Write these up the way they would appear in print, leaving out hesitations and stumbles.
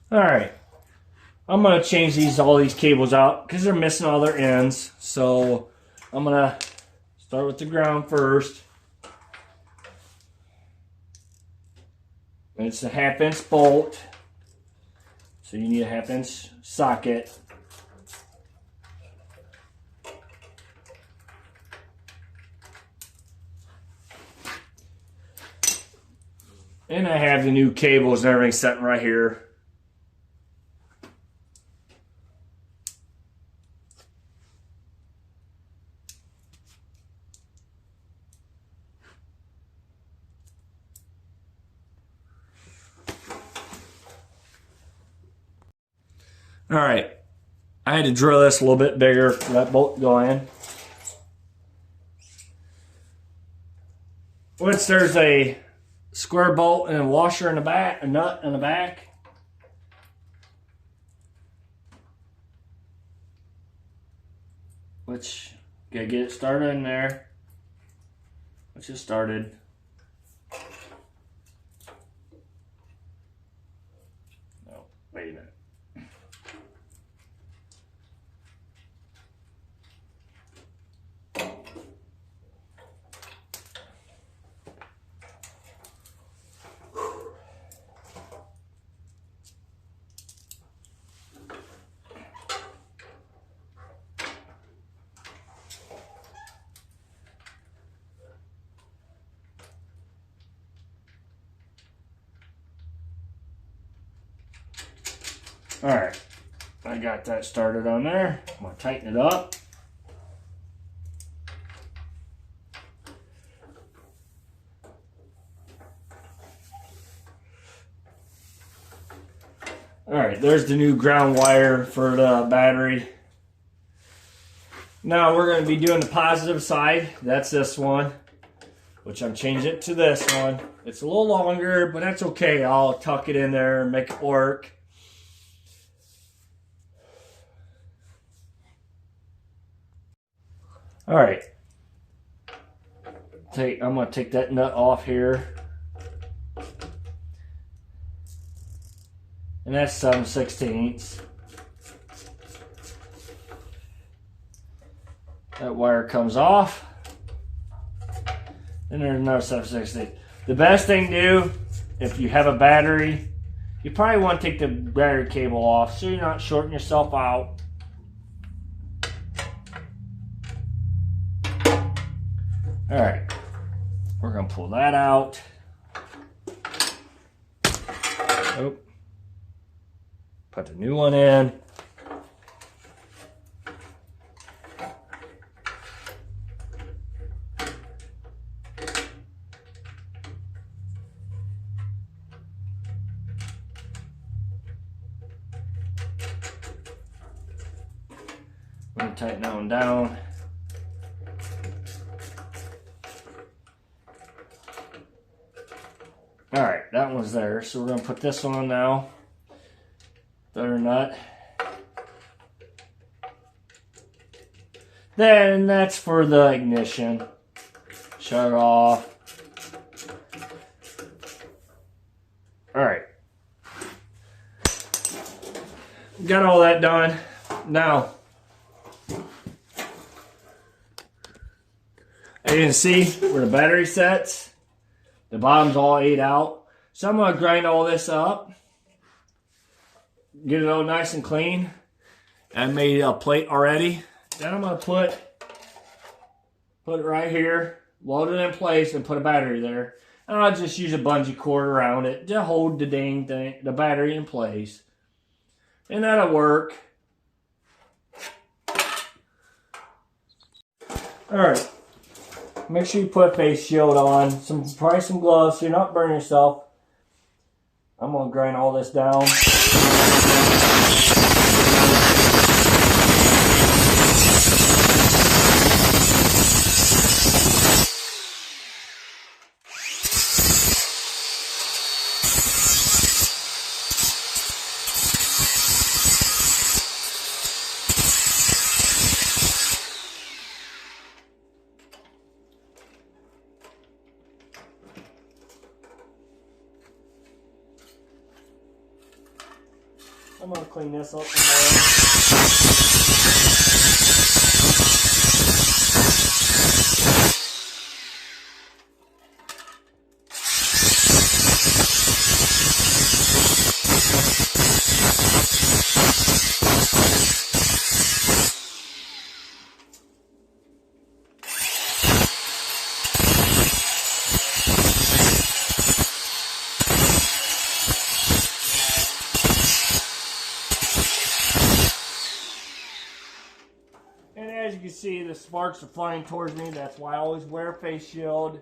All right, I'm gonna change all these cables out because they're missing all their ends. So I'm gonna start with the ground first. And it's a 1/2 inch bolt, so you need a 1/2 inch socket. And I have the new cables and everything set right here. All right, I had to drill this a little bit bigger for that bolt to go in. Which there's a square bolt and a washer in the back, a nut in the back. Which, gotta get it started in there. Which is started. No, wait a minute. All right, I got that started on there. I'm gonna tighten it up. All right, there's the new ground wire for the battery. Now we're going to be doing the positive side. That's this one, which I'm changing it to this one. It's a little longer, but that's okay. I'll tuck it in there and make it work. All right. I'm going to take that nut off here. And that's 7/16. That wire comes off. Then there's another 7/16. The best thing to do, if you have a battery, you probably want to take the battery cable off so you're not shorting yourself out. All right, we're gonna pull that out. Oh. Put the new one in. I'm going to tighten that one down. All right, that one's there. So we're going to put this one on now. The other nut. Then that's for the ignition. Shut it off. All right. Got all that done. Now, as you can see where the battery sets, the bottom's all ate out. So I'm going to grind all this up. Get it all nice and clean. I made a plate already. Then I'm going to put it right here, load it in place, and put a battery there. And I'll just use a bungee cord around it to hold the dang thing, the battery in place. And that'll work. Alright. Make sure you put a face shield on. Probably some gloves so you're not burning yourself. I'm going to grind all this down. I'm going to clean this up some And as you can see, the sparks are flying towards me. That's why I always wear a face shield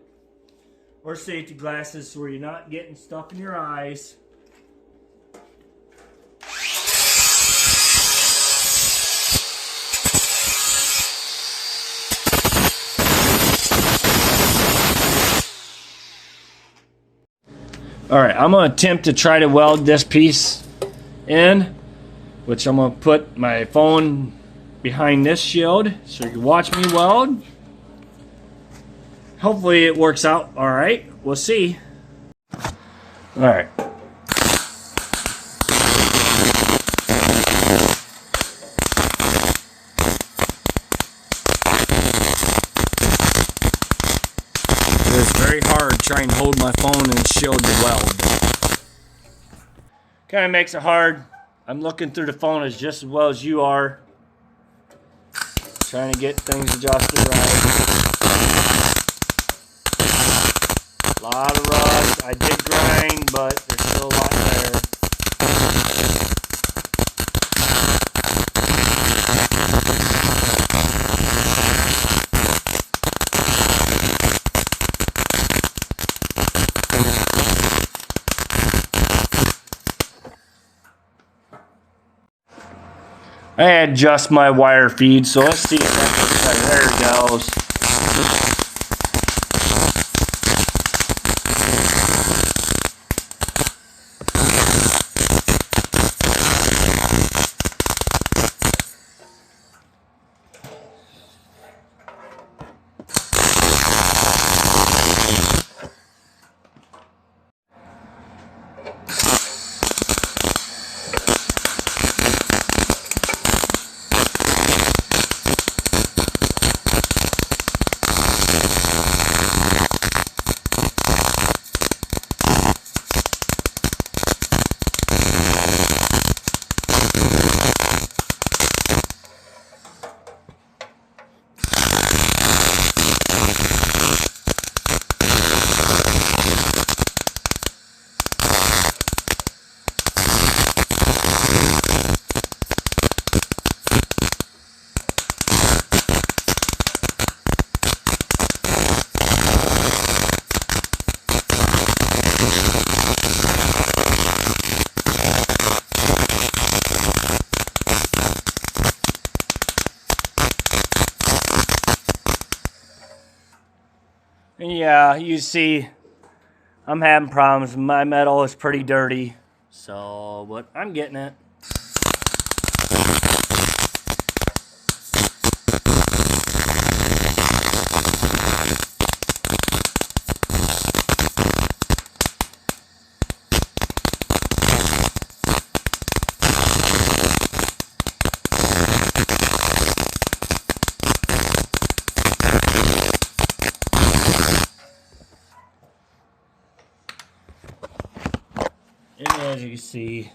or safety glasses so you're not getting stuff in your eyes. Alright, I'm going to attempt to try to weld this piece in, which I'm going to put my phone behind this shield so you can watch me weld. Hopefully it works out alright. We'll see. Alright. It's very hard trying to hold my phone and shield the weld. Kind of makes it hard. I'm looking through the phone as just as well as you are. Trying to get things adjusted right. A lot of rust. I did grind, but there's still a lot there. I adjust my wire feed, so let's see if that's there it goes. And yeah, you see, I'm having problems. My metal is pretty dirty, so, but I'm getting it. And as you can see,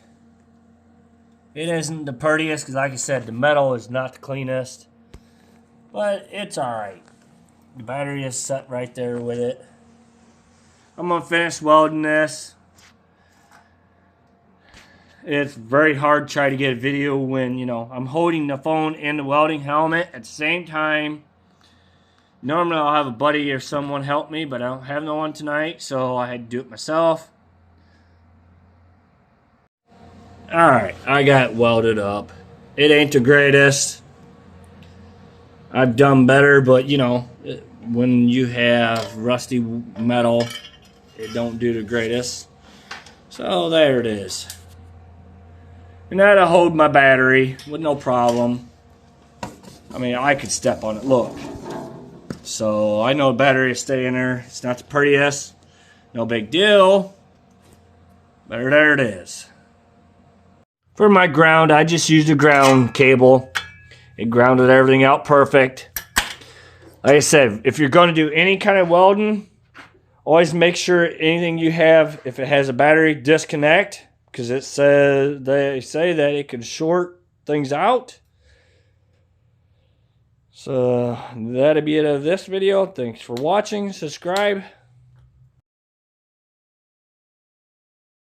it isn't the prettiest because, like I said, the metal is not the cleanest, but it's alright. The battery is set right there with it. I'm going to finish welding this. It's very hard to try to get a video when, you know, I'm holding the phone and the welding helmet at the same time. Normally I'll have a buddy or someone help me, but I don't have no one tonight, so I had to do it myself. Alright, I got it welded up. It ain't the greatest. I've done better, but you know, when you have rusty metal, it don't do the greatest. So there it is. And that'll hold my battery with no problem. I mean, I could step on it, look. So I know the battery will stay in there. It's not the prettiest. No big deal. But there it is. For my ground, I just used a ground cable. It grounded everything out perfect. Like I said, if you're going to do any kind of welding, always make sure anything you have, if it has a battery, disconnect, because they say that it can short things out. So that'll be it of this video. Thanks for watching. Subscribe.